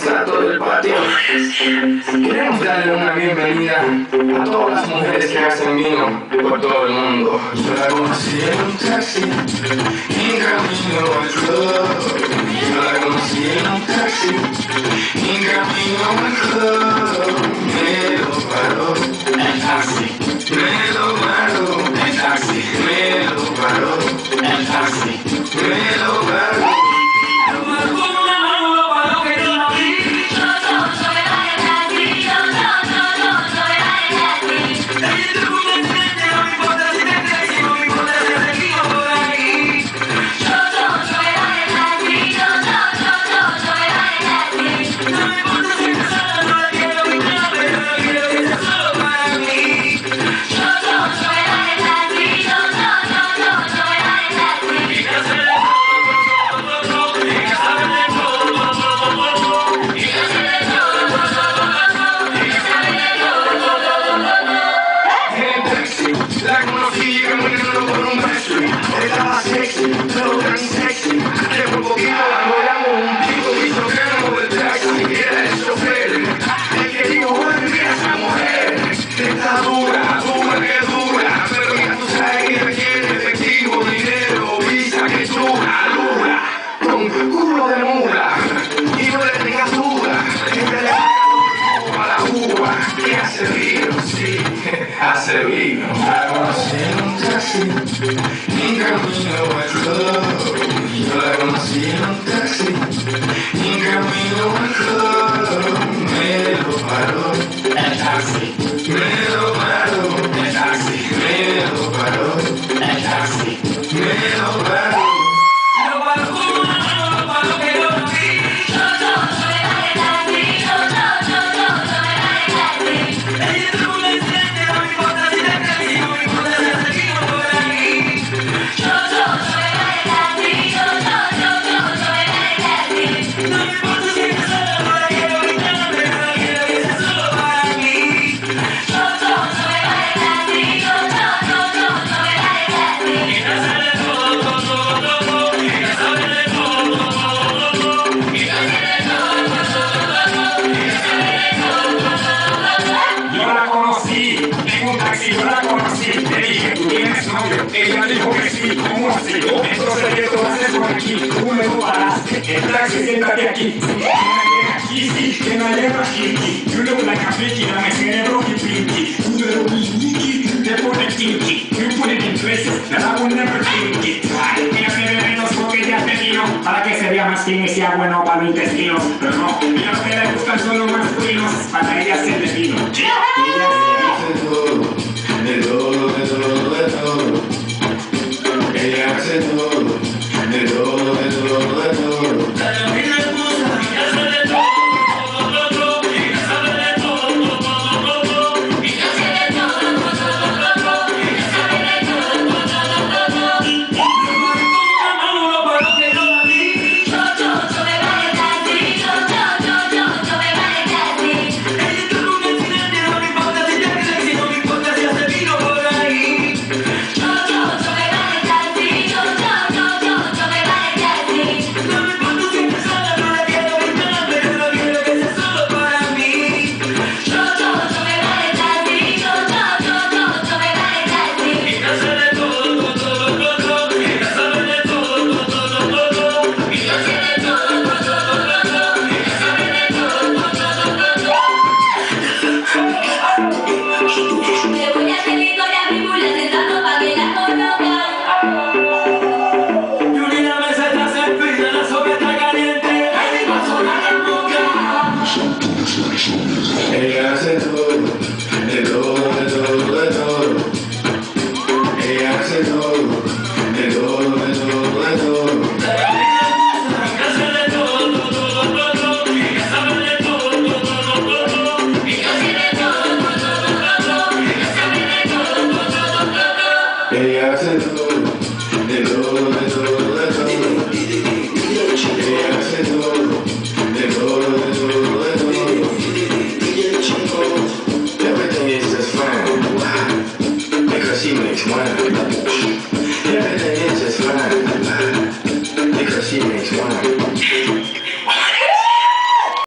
está todo el patio. Queremos darle una bienvenida a todas las mujeres que hacen vino por todo el mundo. Yo la conocí en un taxi, en camino al club. Yo la conocí en un taxi, en camino al club. Me lo paró el taxi, me lo paró el taxi, me lo paró el taxi, me lo paró. La conocí caminando por un beso. Estaba sexy, pero tan sexy que por poquito la enrollamos un pico y chocamos del taxi. Era el chofer el que dijo, bueno, mira esa mujer. Está dura, dura, que dura. Pero ya tú sabes que requiere efectivo, dinero, visa, que dura, dura. Con culo de mula. Y no le tengas duda. Que te le a la uva. Que hace vino, sí, hace vino. La conocí en un taxi, en camino al club. Yo la conocí en un taxi, en camino al club. Me lo paró el taxi, me lo paró el taxi, me lo paró el taxi, me lo paró. Yo la conocí, le dije, ¿tú tienes novio? Ella dijo que sí, ¿cómo así? Entonces, ¿qué tú haces por aquí? Tú me paraste, el taxi, siéntate aquí. Que no lleva aquí. You look like a bitch, dame cerebro y pinky. Tú de lo wiki, te pone kinky. You put it in places that I would never think it. Ella tiene menos porque ya te vino, para que se vea más fin y sea bueno para los intestinos. Pero no, ella no le gustan solo masculinos, para ella se le vino.